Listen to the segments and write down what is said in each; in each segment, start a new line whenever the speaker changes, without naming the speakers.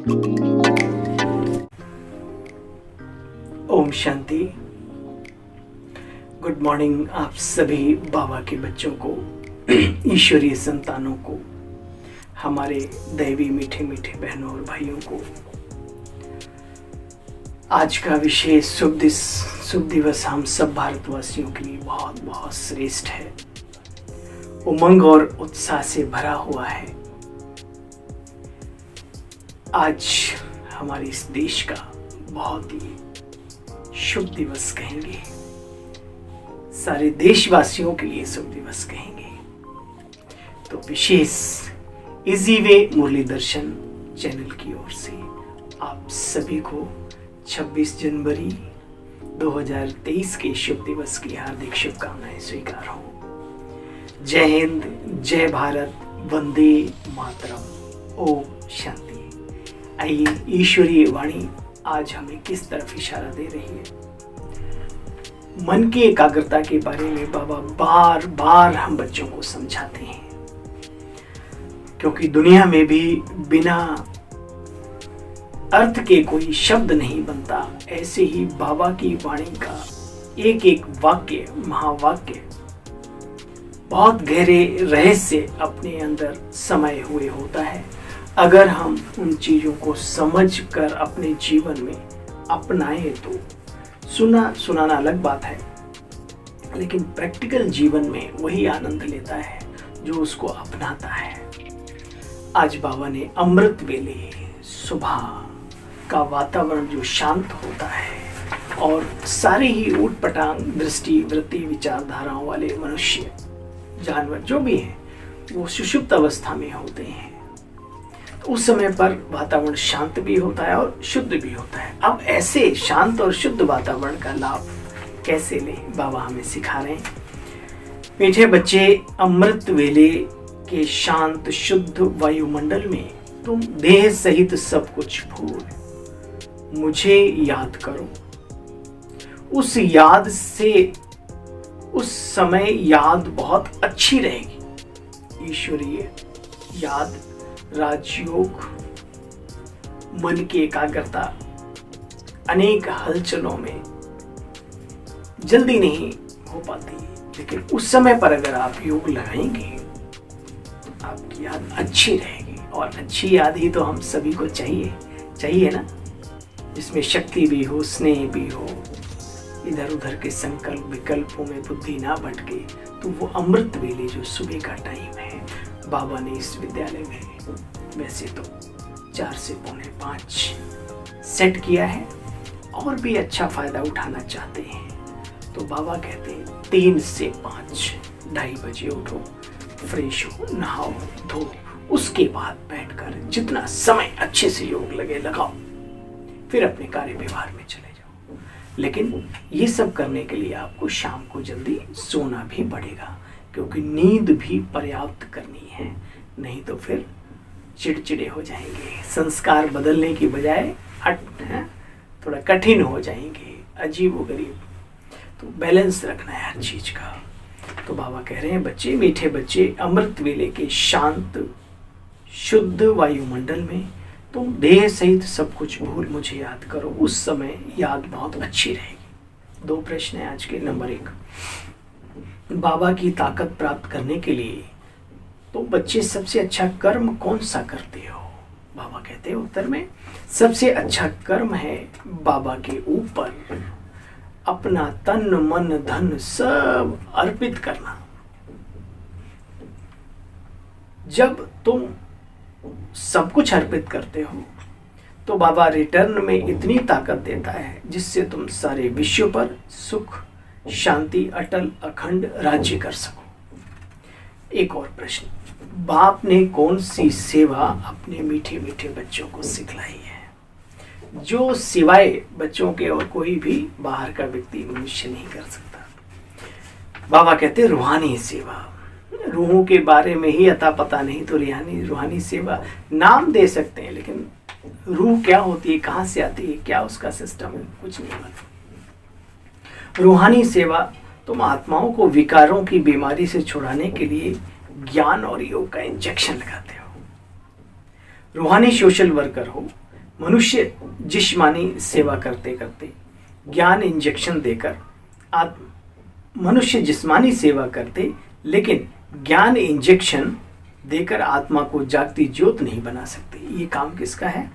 Om Shanti. Good morning आप सभी बाबा के बच्चों को, ईश्वरीय संतानों को, हमारे दैवी मीठे मीठे बहनों और भाइयों को। आज का विशेष शुभ दिवस हम सब भारतवासियों के लिए बहुत बहुत श्रेष्ठ है, उमंग और उत्साह से भरा हुआ है। आज हमारे इस देश का बहुत ही शुभ दिवस कहेंगे, सारे देशवासियों के लिए शुभ दिवस कहेंगे। तो विशेष इजी वे मुरली दर्शन चैनल की ओर से आप सभी को 26 जनवरी 2023 के शुभ दिवस की हार्दिक शुभकामनाएं स्वीकार हो। जय हिंद, जय भारत, वंदे मातरम, ओम शांति। आइए, ईश्वरीय वाणी आज हमें किस तरफ इशारा दे रही है। मन की एकाग्रता के बारे में बाबा बार बार हम बच्चों को समझाते हैं, क्योंकि दुनिया में भी बिना अर्थ के कोई शब्द नहीं बनता। ऐसे ही बाबा की वाणी का एक एक वाक्य, महावाक्य बहुत गहरे रहस्य अपने अंदर समाये हुए होता है। अगर हम उन चीजों को समझ कर अपने जीवन में अपनाएं तो सुनाना अलग बात है, लेकिन प्रैक्टिकल जीवन में वही आनंद लेता है जो उसको अपनाता है। आज बाबा ने अमृत वेले सुबह का वातावरण जो शांत होता है और सारे ही ऊटपटांग दृष्टि वृत्ति विचारधाराओं वाले मनुष्य, जानवर जो भी हैं, वो सुषुप्त अवस्था में होते हैं। तो उस समय पर वातावरण शांत भी होता है और शुद्ध भी होता है। अब ऐसे शांत और शुद्ध वातावरण का लाभ कैसे लें, बाबा हमें सिखा रहे हैं। मीठे बच्चे, अमृत वेले के शांत शुद्ध वायुमंडल में तुम देह सहित सब कुछ भूल मुझे याद करो। उस याद से उस समय याद बहुत अच्छी रहेगी। ईश्वरीय याद, राजयोग, मन की एकाग्रता अनेक हलचलों में जल्दी नहीं हो पाती, लेकिन उस समय पर अगर आप योग लगाएंगे तो आपकी याद अच्छी रहेगी। और अच्छी याद ही तो हम सभी को चाहिए ना, जिसमें शक्ति भी हो, स्नेह भी हो, इधर उधर के संकल्प विकल्पों में बुद्धि ना भटके। तो वो अमृत वेले जो सुबह का टाइम है, बाबा ने इस विद्यालय में वैसे तो 4 से पौने 5 सेट किया है, और भी अच्छा फायदा उठाना चाहते हैं तो बाबा कहते हैं 3 से 5, 2:30 बजे उठो, फ्रेश हो, नहाओ धो, उसके बाद बैठकर जितना समय अच्छे से योग लगाओ, फिर अपने कार्य व्यवहार में चले जाओ। लेकिन ये सब करने के लिए आपको शाम को जल्दी सोना भी पड़ेगा, क्योंकि नींद भी पर्याप्त करनी है, नहीं तो फिर चिड़चिड़े हो जाएंगे। संस्कार बदलने की बजाय थोड़ा कठिन हो जाएंगे, अजीब व गरीब। तो बैलेंस रखना है हर चीज का। तो बाबा कह रहे हैं, बच्चे, मीठे बच्चे, अमृत वेले के शांत शुद्ध वायुमंडल में तुम देह सहित सब कुछ भूल मुझे याद करो। उस समय याद बहुत अच्छी रहेगी। 2 प्रश्न है आज के। नंबर 1, बाबा की ताकत प्राप्त करने के लिए तो बच्चे सबसे अच्छा कर्म कौन सा करते हो? बाबा कहते हैं उत्तर में, सबसे अच्छा कर्म है बाबा के ऊपर अपना तन मन धन सब अर्पित करना। जब तुम सब कुछ अर्पित करते हो तो बाबा रिटर्न में इतनी ताकत देता है जिससे तुम सारे विश्व पर सुख, शांति, अटल अखंड राज्य कर सको। एक और प्रश्न, बाप ने कौन सी सेवा अपने मीठे मीठे बच्चों को सिखलाई है, जो सिवाय बच्चों के और कोई भी बाहर का व्यक्ति मनुष्य नहीं कर सकता? बाबा कहते हैं रूहानी सेवा। रूहों के बारे में ही अता पता नहीं तो रूहानी सेवा नाम दे सकते हैं, लेकिन रूह क्या होती है, कहाँ से आती है, क्या उसका सिस्टम है, कुछ नहीं मालूम। रूहानी सेवा तुम आत्माओं को विकारों की बीमारी से छुड़ाने के लिए ज्ञान और योग का इंजेक्शन लगाते हो। रूहानी सोशल वर्कर हो, मनुष्य जिस्मानी सेवा करते करते ज्ञान इंजेक्शन देकर मनुष्य जिस्मानी सेवा करते, लेकिन ज्ञान इंजेक्शन देकर आत्मा को जागती ज्योत नहीं बना सकते। ये काम किसका है?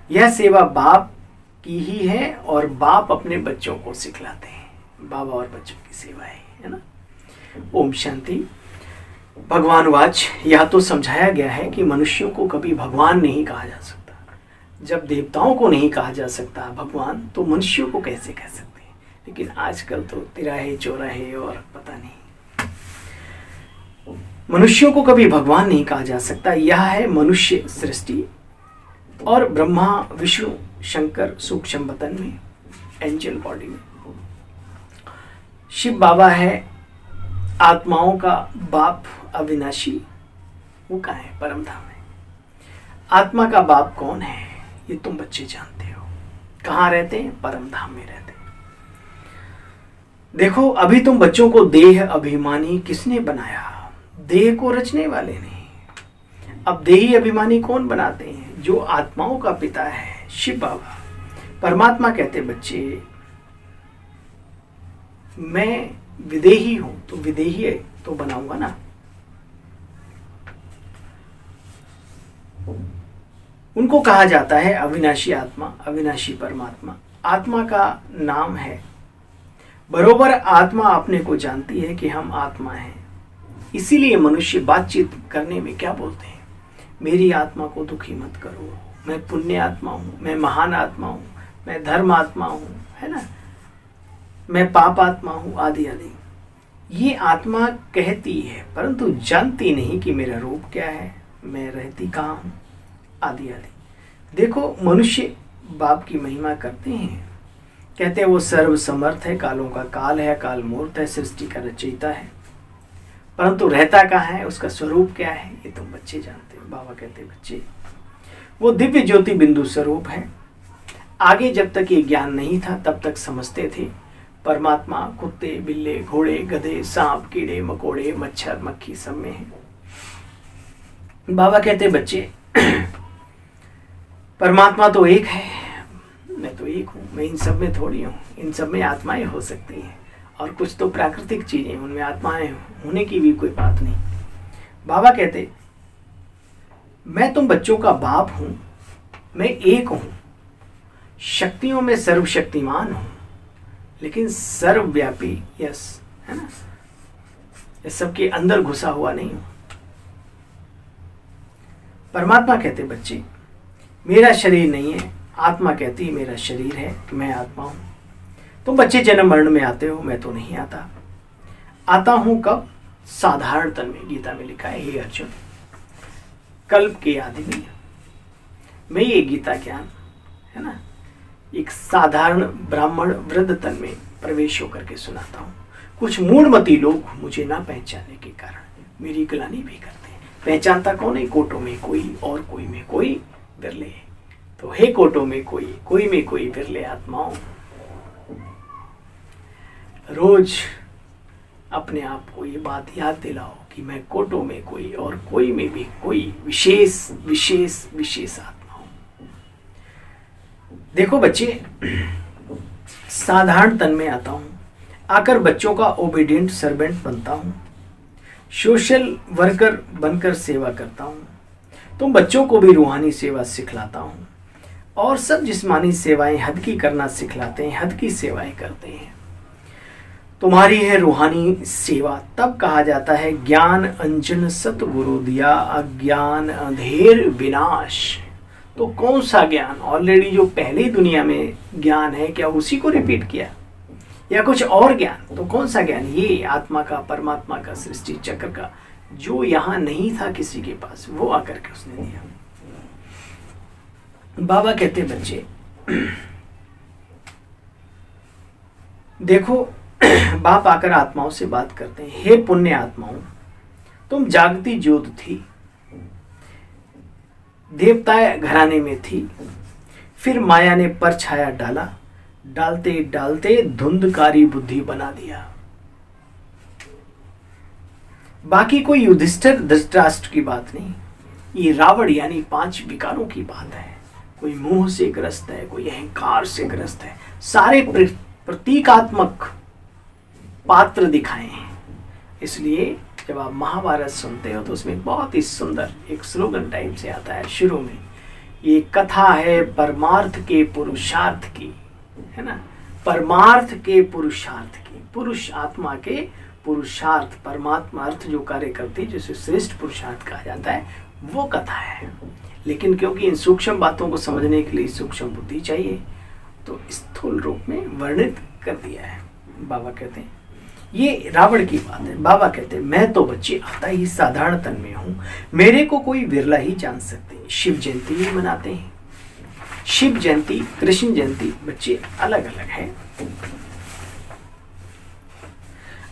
यह सेवा बाप की ही है और बाप अपने बच्चों को सिखलाते हैं। बाबा और बच्चों की सेवा है ना। ओम शांति। भगवान वाच, यह तो समझाया गया है कि मनुष्यों को कभी भगवान नहीं कहा जा सकता। जब देवताओं को नहीं कहा जा सकता भगवान, तो मनुष्यों को कैसे कह सकते हैं? लेकिन आजकल तो तिराहे चौराहे और पता नहीं, मनुष्यों को कभी भगवान नहीं कहा जा सकता। यह है मनुष्य सृष्टि, और ब्रह्मा विष्णु शंकर सूक्ष्म बतन में, एंजल बॉडी में। शिव बाबा है आत्माओं का बाप अविनाशी, वो कहाँ है? परम धाम में। आत्मा का बाप कौन है? ये तुम बच्चे जानते हो। कहाँ रहते हैं? परम धाम में रहते हैं। देखो, अभी तुम बच्चों को देह अभिमानी किसने बनाया? देह को रचने वाले नहीं। अब देही अभिमानी कौन बनाते हैं? जो आत्माओं का पिता है, शिव बाबा। परमात्मा कहते बच्चे, मैं विदेही हूं, तो विदेही तो बनाऊंगा ना। उनको कहा जाता है अविनाशी आत्मा, अविनाशी परमात्मा। आत्मा का नाम है। बरोबर आत्मा अपने को जानती है कि हम आत्मा हैं। इसीलिए मनुष्य बातचीत करने में क्या बोलते हैं? मेरी आत्मा को दुखी मत करो, मैं पुण्य आत्मा हूँ, मैं महान आत्मा हूँ, मैं धर्म आत्मा हूँ, है ना, मैं पाप आत्मा हूँ, आदि आदि। ये आत्मा कहती है, परंतु जानती नहीं कि मेरा रूप क्या है, मैं रहती कहाँ हूँ, आदि आदि। देखो, मनुष्य बाप की महिमा करते हैं, कहते हैं वो सर्व समर्थ है, कालों का काल है, काल मूर्त है, सृष्टि का रचयिता है, परंतु रहता कहाँ है, उसका स्वरूप क्या है, ये तुम बच्चे जानते हो। बाबा कहते बच्चे, वो दिव्य ज्योति बिंदु स्वरूप है। आगे जब तक ये ज्ञान नहीं था तब तक समझते थे परमात्मा कुत्ते, बिल्ले, घोड़े, गधे, सांप, कीड़े, मकोड़े, मच्छर, मक्खी सब में है। बाबा कहते बच्चे, परमात्मा तो एक है, मैं तो एक हूँ, मैं इन सब में थोड़ी हूँ। इन सब में आत्माएं हो सकती हैं, और कुछ तो प्राकृतिक चीजें, उनमें आत्माएं होने की भी कोई बात नहीं। बाबा कहते, मैं तुम बच्चों का बाप हूं, मैं एक हूं, शक्तियों में सर्वशक्तिमान हूं, लेकिन सर्वव्यापी, यस, है ना, ये सबके अंदर घुसा हुआ नहीं हूं। परमात्मा कहते बच्चे, मेरा शरीर नहीं है। आत्मा कहती है मेरा शरीर है, मैं आत्मा हूं। तुम बच्चे जन्म मरण में आते हो, मैं तो नहीं आता। आता हूं कब? साधारण तन में। गीता में लिखा है, हे अर्जुन, कल्प के आदि में मैं ये गीता ज्ञान, है ना, एक साधारण ब्राह्मण वृद्ध तन में प्रवेश होकर के सुनाता हूँ। कुछ मूढ़मती लोग मुझे ना पहचानने के कारण मेरी ग्लानि भी करते हैं। पहचानता कौन है? कोटों में कोई और कोई में कोई बिरले। तो हे कोटों में कोई में कोई बिरले आत्माओं, रोज अपने आप को ये बात याद दिलाओ कि मैं कोटों में कोई और कोई में भी कोई विशेष विशेष विशेष आत्मा हूं। देखो बच्चे, साधारण तन में आता हूं, आकर बच्चों का ओबीडियंट सर्वेंट बनता हूं, सोशल वर्कर बनकर सेवा करता हूं। तुम बच्चों को भी रूहानी सेवा सिखलाता हूं, और सब जिस्मानी सेवाएं हद की करना सिखलाते हैं, हद की सेवाएं करते हैं। तुम्हारी है रूहानी सेवा। तब कहा जाता है, ज्ञान अंजन सतगुरु दिया, अज्ञान अंधेर विनाश। तो कौन सा ज्ञान? ऑलरेडी जो पहले दुनिया में ज्ञान है, क्या उसी को रिपीट किया या कुछ और ज्ञान? तो कौन सा ज्ञान? ये आत्मा का, परमात्मा का, सृष्टि चक्र का, जो यहां नहीं था किसी के पास, वो आकर के उसने दिया। बाबा कहते बच्चे, देखो, बाप आकर आत्माओं से बात करते हैं, हे पुण्य आत्माओं, तुम जागती ज्योत थी, देवता घराने में थी, फिर माया ने परछाया डाला, डालते डालते धुंधकारी बुद्धि बना दिया। बाकी कोई युधिष्ठिर धृतराष्ट्र की बात नहीं, ये रावण यानी 5 विकारों की बात है। कोई मोह से ग्रस्त है, कोई अहंकार से ग्रस्त है। सारे प्रतीकात्मक पात्र दिखाए हैं। इसलिए जब आप महाभारत सुनते हो तो उसमें बहुत ही सुंदर एक स्लोगन टाइप से आता है शुरू में, ये कथा है परमार्थ के पुरुषार्थ की, है ना, परमार्थ के पुरुषार्थ की, पुरुष आत्मा के पुरुषार्थ, परमात्मा अर्थ जो कार्य करती है जिसे श्रेष्ठ पुरुषार्थ कहा जाता है, वो कथा है। लेकिन क्योंकि इन सूक्ष्म बातों को समझने के लिए सूक्ष्म बुद्धि चाहिए तो स्थूल रूप में वर्णित कर दिया है। बाबा कहते हैं ये रावण की बात है। बाबा कहते हैं मैं तो बच्चे आता ही साधारण तन में हूं, मेरे को कोई विरला ही जान सकते हैं। शिव जयंती भी मनाते हैं। शिव जयंती, कृष्ण जयंती बच्चे अलग अलग है।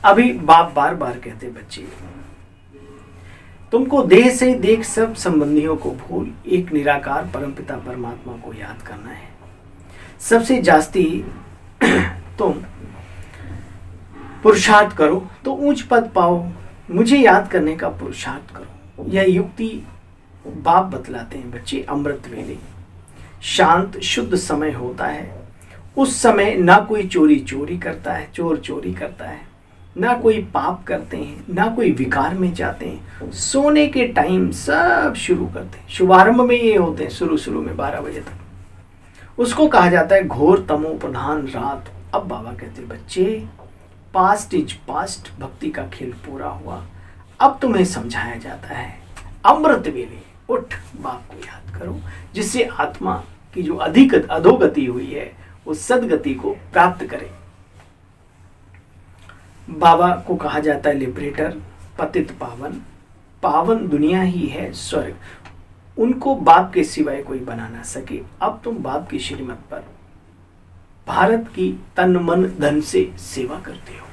अभी बाप बार बार कहते बच्चे तुमको देह से देख सब संबंधियों को भूल एक निराकार परमपिता परमात्मा को याद करना है। सबसे जास्ती तुम पुरुषार्थ करो तो ऊंच पद पाओ, मुझे याद करने का पुरुषार्थ करो। यह युक्ति बाप बतलाते हैं बच्चे। अमृत वेले शांत शुद्ध समय होता है, उस समय ना कोई चोरी करता है, चोर चोरी करता है, ना कोई पाप करते हैं, ना कोई विकार में जाते हैं। सोने के टाइम सब शुरू करते हैं। शुभारंभ में ये होते हैं, शुरू में 12 बजे तक। उसको कहा जाता है घोर तमो प्रधान रात। अब बाबा कहते हैं बच्चे पास्ट इज पास्ट, भक्ति का खेल पूरा हुआ। अब तुम्हें समझाया जाता है अमृत वेले उठ बाप को याद करो, जिससे आत्मा की जो अधिक अधोगति हुई है वो सदगति को प्राप्त करे। बाबा को कहा जाता है लिबरेटर, पतित पावन। पावन दुनिया ही है स्वर्ग, उनको बाप के सिवाय कोई बना ना सके। अब तुम बाप की श्रीमत पर भारत की तन मन धन से सेवा करते हो।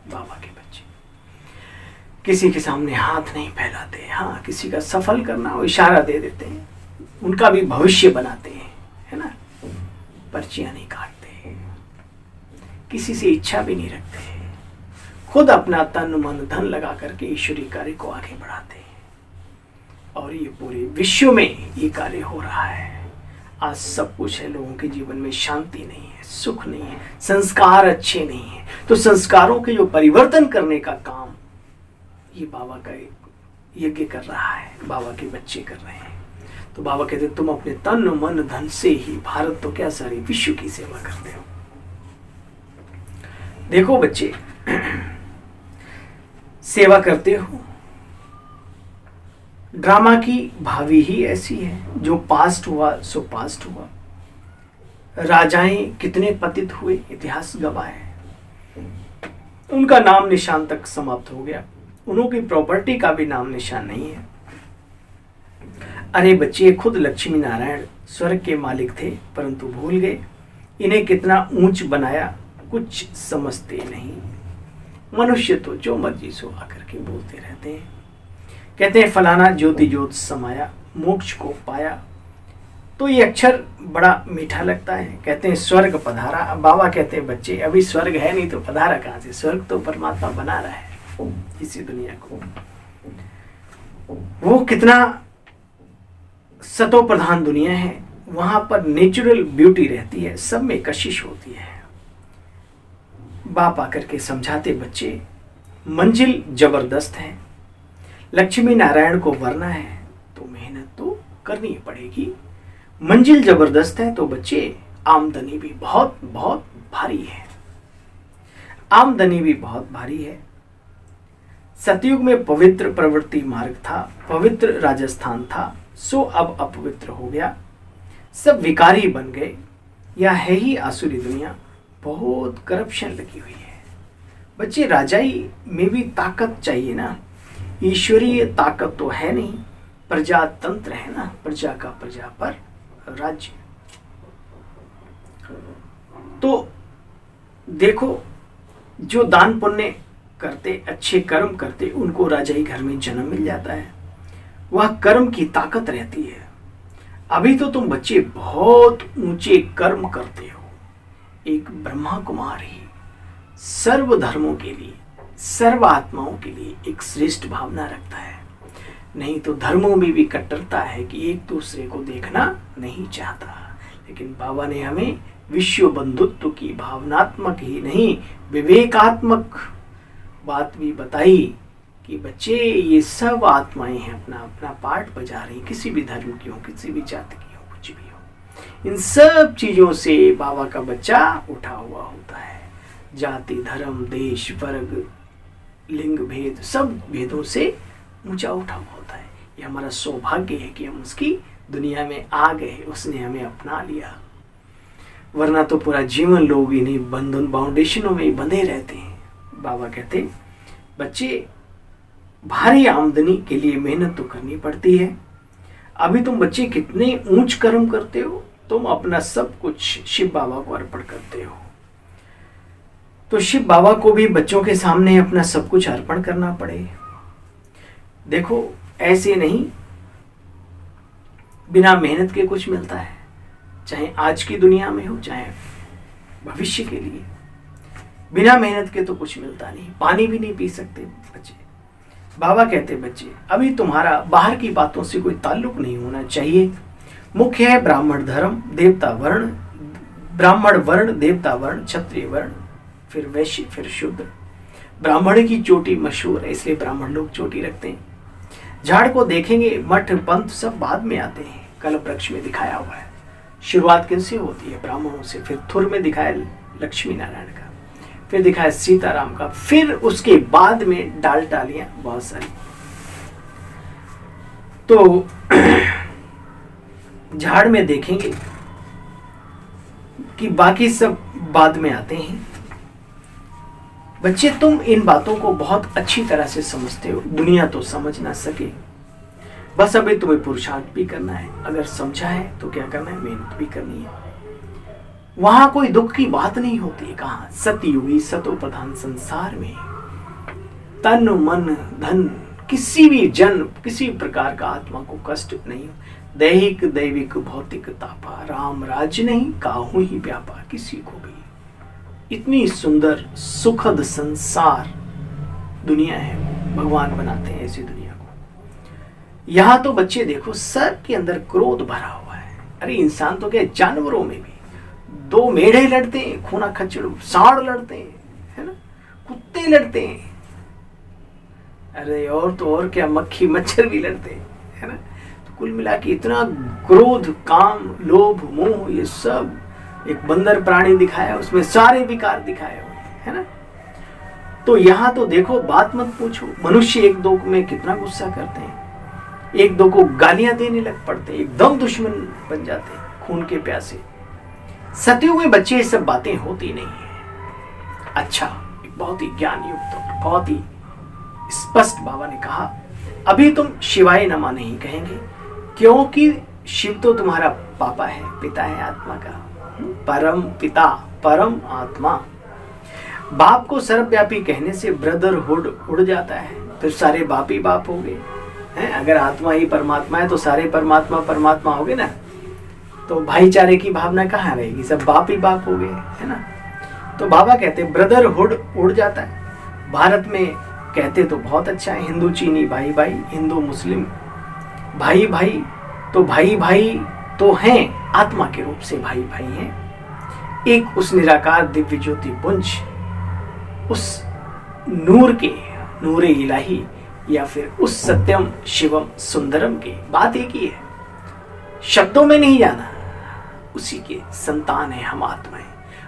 बाबा के बच्चे किसी के सामने हाथ नहीं फैलाते। हाँ, किसी का सफल करना हो इशारा दे देते हैं, उनका भी भविष्य बनाते हैं, है ना। पर्चियां नहीं काटते, किसी से इच्छा भी नहीं रखते, खुद अपना तन मन धन लगा करके ईश्वरीय कार्य को आगे बढ़ाते हैं। और ये पूरे विश्व में ये कार्य हो रहा है। आज सब कुछ है, लोगों के जीवन में शांति नहीं है, सुख नहीं है, संस्कार अच्छे नहीं है। तो संस्कारों के जो परिवर्तन करने का काम ये बाबा का एक यज्ञ कर रहा है, बाबा के बच्चे कर रहे हैं। तो बाबा कहते तुम अपने तन मन धन से ही भारत तो क्या सारी विश्व की सेवा करते हो। देखो बच्चे सेवा करते हो। ड्रामा की भावी ही ऐसी है, जो पास्ट हुआ सो पास्ट हुआ। राजाएं कितने पतित हुए, इतिहास गवाह है। उनका नाम निशान तक समाप्त हो गया, उनकी प्रॉपर्टी का भी नाम निशान नहीं है। अरे बच्चे खुद लक्ष्मी नारायण स्वर्ग के मालिक थे, परंतु भूल गए। इन्हें कितना ऊंच बनाया कुछ समझते नहीं। मनुष्य तो जो मर्जी सो आकर के बोलते रहते हैं। कहते हैं फलाना ज्योति ज्योत समाया, मोक्ष को पाया। तो ये अक्षर बड़ा मीठा लगता है। कहते हैं स्वर्ग पधारा। बाबा कहते हैं बच्चे अभी स्वर्ग है नहीं तो पधारा कहाँ से। स्वर्ग तो परमात्मा बना रहा है इसी दुनिया को। वो कितना सतो प्रधान दुनिया है, वहां पर नेचुरल ब्यूटी रहती है, सब में कशिश होती है। बाप आकर के समझाते बच्चे मंजिल जबरदस्त है, लक्ष्मी नारायण को वरना है तो मेहनत तो करनी पड़ेगी। मंजिल जबरदस्त है तो बच्चे आमदनी भी बहुत बहुत भारी है। आमदनी भी बहुत भारी है। सतयुग में पवित्र प्रवृत्ति मार्ग था, पवित्र राजस्थान था, सो अब अपवित्र हो गया। सब विकारी बन गए। यह है ही आसुरी दुनिया, बहुत करप्शन लगी हुई है। बच्चे राजाई में भी ताकत चाहिए ना, ईश्वरीय ताकत तो है नहीं, प्रजातंत्र है ना, प्रजा का प्रजा पर राज्य। तो देखो जो दान पुण्य करते, अच्छे कर्म करते, उनको राजाई घर में जन्म मिल जाता है। वह कर्म की ताकत रहती है। अभी तो तुम बच्चे बहुत ऊंचे कर्म करते हो। एक ब्रह्मा कुमार ही सर्व धर्मों के लिए, सर्व आत्माओं के लिए एक श्रेष्ठ भावना रखता है। नहीं तो धर्मों में भी कट्टरता है कि एक दूसरे को देखना नहीं चाहता। लेकिन बाबा ने हमें विश्व बंधुत्व की भावनात्मक ही नहीं विवेकात्मक बात भी बताई कि बच्चे ये सब आत्माएं हैं, अपना अपना पार्ट बजा रही, किसी भी धर्म की हो, किसी भी जाति की हो, कुछ भी हो। इन सब चीजों से बाबा का बच्चा उठा हुआ होता है। जाति, धर्म, देश, वर्ग, लिंग भेद, सब भेदों से ऊंचा उठा हुआ होता है। ये हमारा सौभाग्य है कि हम उसकी दुनिया में आ गए, उसने हमें अपना लिया। वरना तो पूरा जीवन लोग इन्हीं बंधन बाउंडेशनों में ही बंधे रहते हैं। बाबा कहते बच्चे भारी आमदनी के लिए मेहनत तो करनी पड़ती है। अभी तुम बच्चे कितने ऊंच कर्म करते हो, तुम अपना सब कुछ शिव बाबा को अर्पण करते हो। तो शिव बाबा को भी बच्चों के सामने अपना सब कुछ अर्पण करना पड़े। देखो ऐसे नहीं बिना मेहनत के कुछ मिलता है, चाहे आज की दुनिया में हो चाहे भविष्य के लिए। बिना मेहनत के तो कुछ मिलता नहीं, पानी भी नहीं पी सकते बच्चे। बाबा कहते बच्चे अभी तुम्हारा बाहर की बातों से कोई ताल्लुक नहीं होना चाहिए। मुख्य है ब्राह्मण धर्म, देवता वर्ण, ब्राह्मण वर्ण, देवता वर्ण, क्षत्रिय वर्ण, फिर वैश्य, फिर शूद्र। ब्राह्मण की चोटी मशहूर है, इसलिए ब्राह्मण लोग चोटी रखते हैं। झाड़ को देखेंगे, मठ पंथ सब बाद में आते हैं। कल्प वृक्ष में दिखाया हुआ है। शुरुआत किनसे होती है? ब्राह्मणों से। फिर थुर में दिखाया लक्ष्मी नारायण का, फिर दिखाया सीताराम का, फिर उसके बाद में डाल डालियां बहुत सारी। तो झाड़ में देखेंगे कि बाकी सब बाद में आते हैं। बच्चे तुम इन बातों को बहुत अच्छी तरह से समझते हो, दुनिया तो समझ ना सके। बस अभी तुम्हें पुरुषार्थ भी करना है। अगर समझा है तो क्या करना है? मेहनत भी करनी है। वहां कोई दुख की बात नहीं होती। कहां? सतयुगी सतो प्रधान संसार में तन मन धन किसी भी जन किसी प्रकार का आत्मा को कष्ट नहीं। दैहिक दैविक भौतिक तापा, राम राज्य नहीं काहू ही व्यापा। किसी को भी इतनी सुंदर सुखद संसार दुनिया है, भगवान बनाते हैं ऐसी दुनिया को। यहां तो बच्चे देखो सब के अंदर क्रोध भरा हुआ है। अरे इंसान तो क्या, जानवरों में भी दो मेढ़े लड़ते हैं, खूना खच्चड़, सांड लड़ते हैं, है ना, कुत्ते लड़ते हैं, अरे और तो और क्या, मक्खी मच्छर भी लड़ते हैं, है ना। तो कुल मिला के इतना क्रोध, काम, लोभ, मोह, ये सब एक बंदर प्राणी दिखाया, उसमें सारे विकार दिखाए हुए, है ना। तो यहां तो देखो बात मत पूछो, मनुष्य एक दो में कितना गुस्सा करते हैं, एक दो को गालियां देने लग पड़ते हैं, एकदम दुश्मन बन जाते हैं, खून के प्यासे। सतयुग में बच्चे ये सब बातें होती नहीं है। अच्छा, एक बहुत ही ज्ञान युक्त, बहुत ही स्पष्ट बाबा ने कहा, अभी तुम शिवाय नमा नहीं कहेंगे, क्योंकि शिव तो तुम्हारा पापा है, पिता है आत्मा का, परम पिता, परम आत्मा। बाप को सर्वव्यापी कहने से ब्रदरहुड उड़ जाता है, फिर सारे बाप ही बाप हो गए हैं। अगर आत्मा ही परमात्मा है तो सारे परमात्मा परमात्मा हो गए ना, तो भाईचारे की भावना कहाँ रहेगी? सब बाप ही बाप हो गए, है ना। तो बाबा कहते ब्रदरहुड उड़ जाता है। भारत में कहते तो बहुत अच्छा है, हिंदू चीनी भाई भाई, हिंदू मुस्लिम भाई भाई, तो भाई भाई तो हैं, आत्मा के रूप से भाई भाई हैं। एक उस निराकार दिव्य ज्योति पुंज, उस नूर के नूरे इलाही, या फिर उस सत्यम शिवम सुंदरम की बात एक ही है, शब्दों में नहीं जाना, उसी के संतान है हम आत्माएं।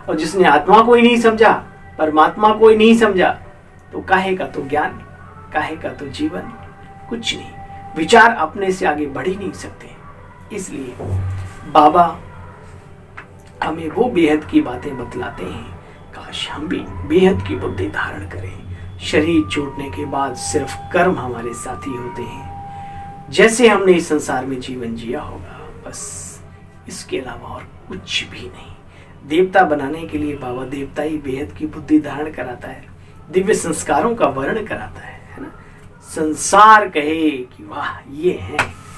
और जिसने आत्मा को ही नहीं समझा, परमात्मा को ही नहीं समझा, तो काहे का तो ज्ञान, काहे का तो जीवन, कुछ नहीं। विचार अपने से आगे बढ़ ही नहीं सकते। इसलिए बाबा हमें वो बेहद की बातें बतलाते हैं। काश हम भी बेहद की बुद्धि धारण करें। शरीर छूटने के बाद सिर्फ कर्म हमारे साथी होते हैं, जैसे हमने इस संसार में जीवन जिया होगा, बस इसके अलावा और कुछ भी नहीं। देवता बनाने के लिए बाबा देवता ही बेहद की बुद्धि धारण कराता है, दिव्य संस्कारों का वर्णन कराता है ना। संसार कहे कि वाह ये है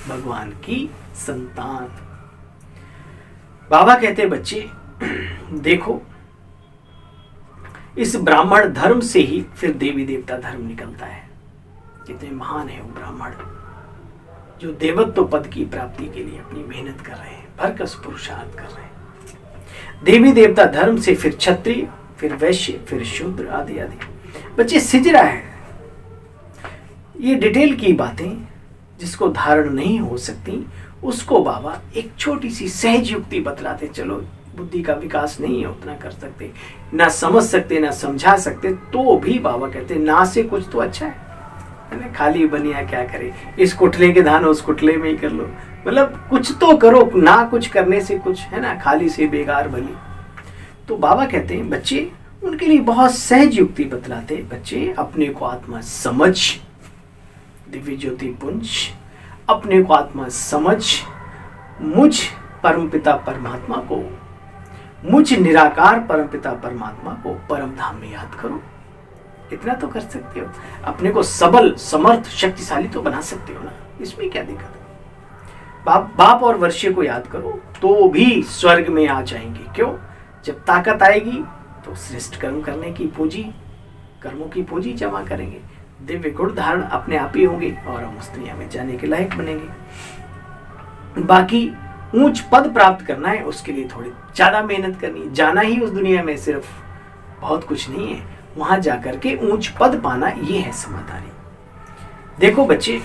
भगवान की संतान। बाबा कहते बच्चे देखो, इस ब्राह्मण धर्म से ही फिर देवी देवता धर्म निकलता है। कितने महान है वो ब्राह्मण, जो देवत्व पद की प्राप्ति के लिए अपनी मेहनत कर रहे हैं, भरकस पुरुषार्थ कर रहे हैं। देवी देवता धर्म से फिर क्षत्रिय, फिर वैश्य, फिर शूद्र आदि आदि। बच्चे सिजरा है, ये डिटेल की बातें जिसको धारण नहीं हो सकती उसको बाबा एक छोटी सी सहज युक्ति बतलाते। चलो बुद्धि का विकास नहीं है, उतना कर सकते, ना समझ सकते, ना समझा सकते, तो भी बाबा कहते ना से कुछ तो अच्छा है ना। खाली बनिया क्या करे, इस कुटले के धान उस कुटले में ही कर लो, मतलब कुछ तो करो, ना कुछ करने से कुछ है ना, खाली से बेकार भली। तो बाबा कहते हैं बच्चे उनके लिए बहुत सहज युक्ति बतलाते। बच्चे अपने को आत्मा समझ, दिव्य ज्योति पुंज, अपने को आत्मा समझ, मुझ परमपिता परमात्मा को, मुझ निराकार परमपिता परमात्मा को परम धाम में याद करो। इतना तो कर सकते हो, अपने को सबल, समर्थ, शक्तिशाली तो बना सकते हो ना, इसमें क्या दिक्कत है। बाप और वर्ष्य को याद करो तो भी स्वर्ग में आ जाएंगे। क्यों? जब ताकत आएगी तो श्रेष्ठ कर्म करने की पूंजी, कर्मों की पूंजी जमा करेंगे, दिव्य गुण धारण अपने आप ही होंगे और हम उस दुनिया में जाने के लायक बनेंगे। बाकी ऊंच पद प्राप्त करना है, उसके लिए थोड़ी ज्यादा मेहनत करनी है। जाना ही उस दुनिया में सिर्फ बहुत कुछ नहीं है, वहां जाकर के ऊंच पद पाना, ये है समझदारी। देखो बच्चे,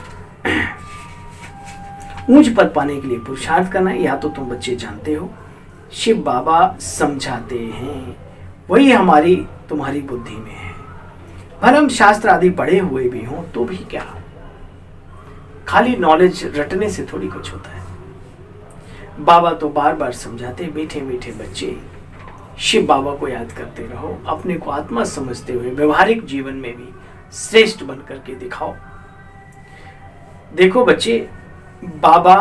ऊंच पद पाने के लिए पुरुषार्थ करना है, या तो तुम बच्चे जानते हो शिव बाबा समझाते हैं, वही हमारी तुम्हारी बुद्धि में है। भरम शास्त्र आदि पढ़े हुए भी हों तो भी क्या, खाली नॉलेज रटने से थोड़ी कुछ होता है। बाबा तो बार बार समझाते, मीठे मीठे बच्चे शिव बाबा को याद करते रहो, अपने को आत्मा समझते हुए व्यवहारिक जीवन में भी श्रेष्ठ बन करके दिखाओ। देखो बच्चे, बाबा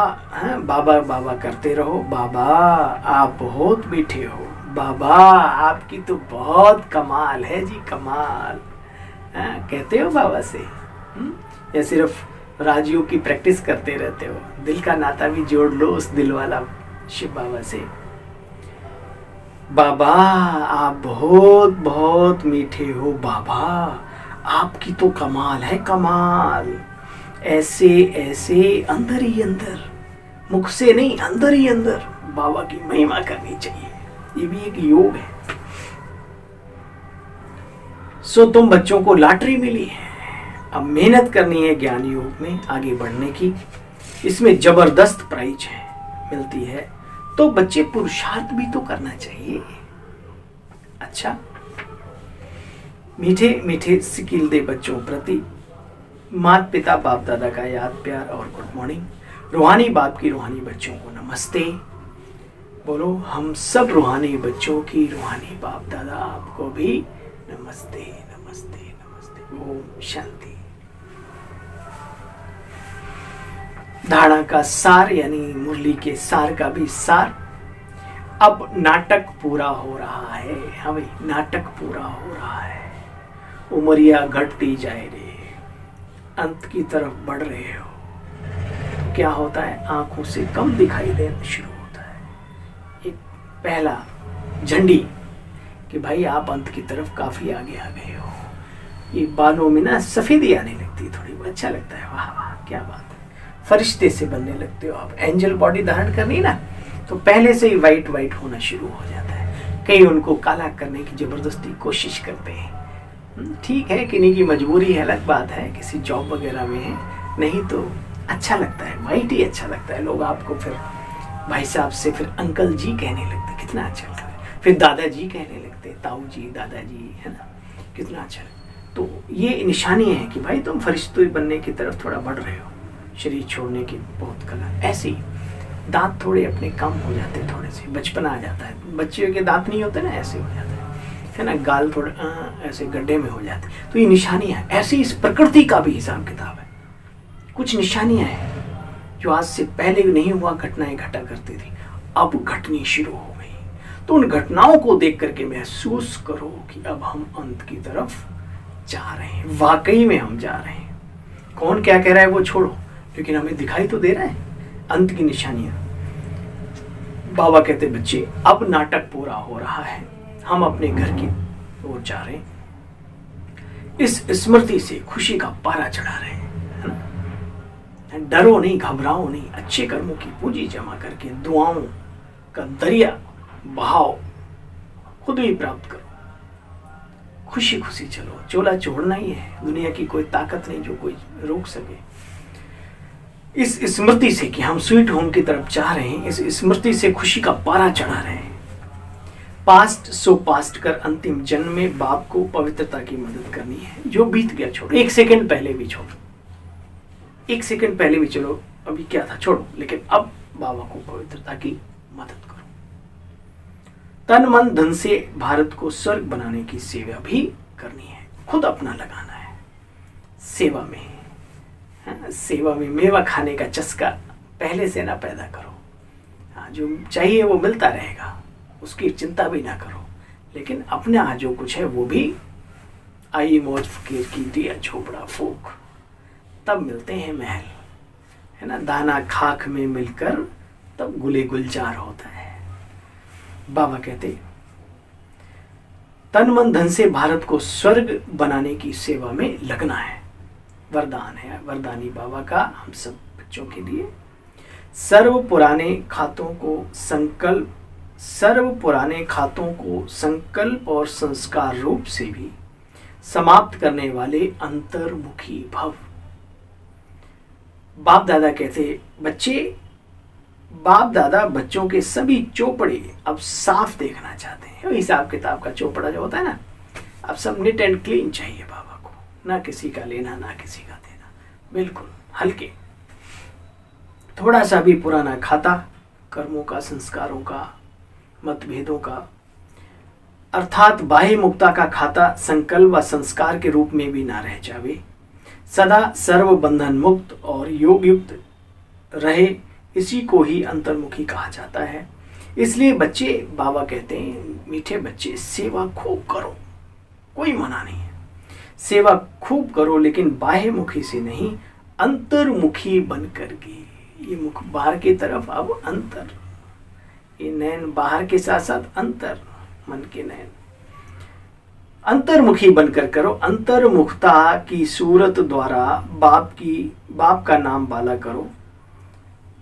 बाबा बाबा करते रहो। बाबा आप बहुत मीठे हो, बाबा आपकी तो बहुत कमाल है जी, कमाल कहते हो बाबा से, या सिर्फ राजयोग की प्रैक्टिस करते रहते हो? दिल का नाता भी जोड़ लो उस दिल वाला शिव बाबा से। बाबा आप बहुत बहुत मीठे हो, बाबा आपकी तो कमाल है, कमाल। ऐसे ऐसे अंदर ही अंदर, मुख से नहीं, अंदर ही अंदर बाबा की महिमा करनी चाहिए, ये भी एक योग है। सो तुम बच्चों को लॉटरी मिली है, अब मेहनत करनी है ज्ञान योग में आगे बढ़ने की। इसमें जबरदस्त प्राइज है, मिलती है, तो बच्चे पुरुषार्थ भी तो करना चाहिए। अच्छा, मीठे मीठे सिकिल दे बच्चों प्रति माता पिता बाप दादा का याद प्यार और गुड मॉर्निंग। रूहानी बाप की रूहानी बच्चों को नमस्ते बोलो। हम सब रूहानी बच्चों की रूहानी बाप दादा आपको भी नमस्ते नमस्ते नमस्ते। ओम शांति। धारणा का सार यानी मुरली के सार का भी सार। अब नाटक पूरा हो रहा है, हमें नाटक पूरा हो रहा है। उमरिया घटती जाए रे, अंत की तरफ बढ़ रहे हो। तो क्या होता है, आंखों से कम दिखाई देना शुरू होता है। एक पहला झंडी कि भाई आप अंत की तरफ काफी आगे आ गए हो। ये बालों में ना सफेदी आने लगती, थोड़ी अच्छा लगता है, वाह वाह क्या बात है, फरिश्ते से बनने लगते हो आप। एंजल बॉडी धारण करनी ना, तो पहले से ही वाइट वाइट होना शुरू हो जाता है। कई उनको काला करने की जबरदस्ती कोशिश करते हैं। ठीक है, किन्हीं की मजबूरी है, अलग बात है, किसी जॉब वगैरह में है, नहीं तो अच्छा लगता है, वाइट ही अच्छा लगता है। लोग आपको फिर भाई साहब से फिर अंकल जी कहने लगते, कितना अच्छा लगता है। फिर दादाजी कहने लगते, ताऊ जी, दादाजी, है ना, कितना अच्छा लगता। तो ये निशानी है कि भाई तुम फरिश्ते बनने की तरफ थोड़ा बढ़ रहे हो, शरीर छोड़ने की बहुत कला। ऐसे ही दांत थोड़े अपने कम हो जाते हैं, थोड़े से बचपना आ जाता है। बच्चों के दांत नहीं होते ना, ऐसे हो जाता है ना, गाल थोड़े ऐसे गड्ढे में हो जाते। तो ये निशानियां, ऐसी इस प्रकृति का भी हिसाब किताब है। कुछ निशानियां हैं जो आज से पहले नहीं हुआ घटनाएं घटा करती थी, अब घटनी शुरू हो गई। तो उन घटनाओं को देख करके महसूस करो कि अब हम अंत की तरफ जा रहे हैं, वाकई में हम जा रहे हैं। कौन क्या कह रहा है वो छोड़ो, लेकिन हमें दिखाई तो दे रहा है अंत की निशानियां। बाबा कहते बच्चे अब नाटक पूरा हो रहा है, हम अपने घर की ओर जा रहे हैं। इस स्मृति से खुशी का पारा चढ़ा रहे हैं, है ना, डरो नहीं, घबराओ नहीं, अच्छे कर्मों की पूंजी जमा करके दुआओं का दरिया बहाओ, खुद भी प्राप्त करो, खुशी खुशी चलो। चोला छोड़ना ही है, दुनिया की कोई ताकत नहीं जो कोई रोक सके। इस स्मृति से कि हम स्वीट होम की तरफ जा रहे हैं, इस स्मृति से खुशी का पारा चढ़ा रहे हैं। पास्ट सो पास्ट कर अंतिम जन्म में बाप को पवित्रता की मदद करनी है। जो बीत गया छोड़ो, 1 सेकंड पहले भी छोड़ो, 1 सेकंड पहले भी चलो, अभी क्या था छोड़ो, लेकिन अब बाबा को पवित्रता की मदद करो। तन मन धन से भारत को स्वर्ग बनाने की सेवा भी करनी है, खुद अपना लगाना है सेवा में। सेवा में मेवा खाने का चस्का पहले से ना पैदा करो। जो चाहिए वो मिलता रहेगा, उसकी चिंता भी ना करो, लेकिन अपने यहाँ जो कुछ है वो भी आई मौज फकीर की दिया झोपड़ा फूक, तब मिलते हैं महल, है ना। दाना खाक में मिलकर तब गुले गुलजार होता है। बाबा कहते तन मन धन से भारत को स्वर्ग बनाने की सेवा में लगना है। वरदान है वरदानी बाबा का हम सब बच्चों के लिए। सर्व पुराने खातों को संकल्प और संस्कार रूप से भी समाप्त करने वाले अंतर्मुखी भव। बाप दादा कहते बाप दादा बच्चों के सभी चोपड़े अब साफ देखना चाहते हैं। हिसाब किताब का चोपड़ा जो होता है ना, अब सब नीट एंड क्लीन चाहिए बाबा को, ना किसी का लेना ना किसी का देना, बिल्कुल हल्के। थोड़ा सा भी पुराना खाता, कर्मों का, संस्कारों का, मतभेदों का, अर्थात बाह्य मुक्ता का खाता संकल्प व संस्कार के रूप में भी ना रह जावे, सदा सर्व बंधन मुक्त और योग युक्त रहे, इसी को ही अंतर्मुखी कहा जाता है। इसलिए बच्चे, बाबा कहते हैं मीठे बच्चे, सेवा खूब करो, कोई मना नहीं है, सेवा खूब करो, लेकिन बाह्यमुखी से नहीं, अंतर्मुखी बन करके। ये मुख बाहर की तरफ, अब अंतर, ये नैन बाहर के साथ साथ अंतर, मन के नैन अंतर्मुखी बनकर करो। अंतर्मुखता की सूरत द्वारा बाप का नाम बाला करो,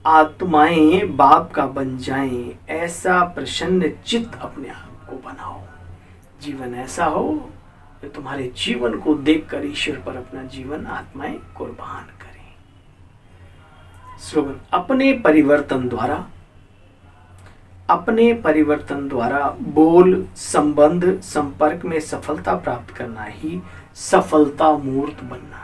आत्माएं बाप का बन जाएं, ऐसा प्रसन्न चित्त अपने आप को बनाओ। जीवन ऐसा हो कि तुम्हारे जीवन को देखकर ईश्वर पर अपना जीवन आत्माएं कुर्बान करें। स्लोगन, अपने परिवर्तन द्वारा बोल, संबंध, संपर्क में सफलता प्राप्त करना ही सफलता मूर्त बनना है।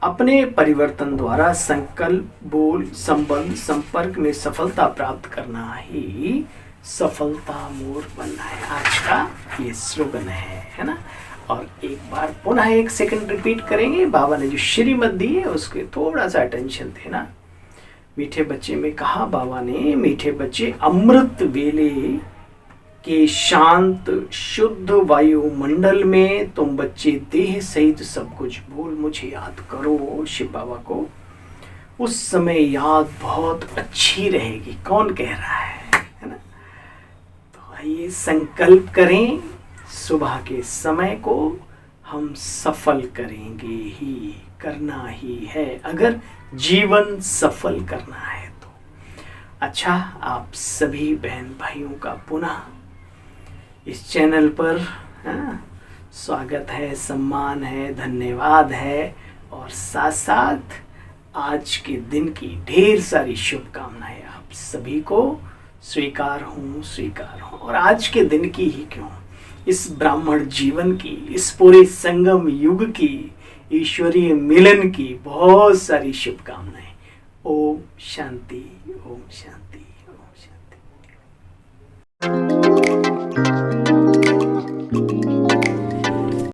अपने परिवर्तन द्वारा संकल्प, बोल, संबंध, संपर्क में सफलता प्राप्त करना ही सफलता मूर्त बनना है। आज का ये स्लोगन है ना। और एक बार पुनः 1 सेकंड रिपीट करेंगे। बाबा ने जो श्रीमत दी है उसके थोड़ा सा अटेंशन देना। मीठे बच्चे में कहा बाबा ने, मीठे बच्चे, अमृत वेले के शांत शुद्ध वायुमंडल में तुम बच्चे देह सहित सब कुछ भूल मुझे याद करो, शिव बाबा को। उस समय याद बहुत अच्छी रहेगी। कौन कह रहा है ना। तो आइए संकल्प करें, सुबह के समय को हम सफल करेंगे ही, करना ही है, अगर जीवन सफल करना है तो। अच्छा, आप सभी बहन भाइयों का पुनः इस चैनल पर स्वागत है, सम्मान है, धन्यवाद है, और साथ साथ आज के दिन की ढेर सारी शुभकामनाएं आप सभी को स्वीकार हूँ। और आज के दिन की ही क्यों, इस ब्राह्मण जीवन की, इस पूरे संगम युग की, ईश्वरीय मिलन की बहुत सारी शुभकामनाएं। ओम शांति, ओम शांति।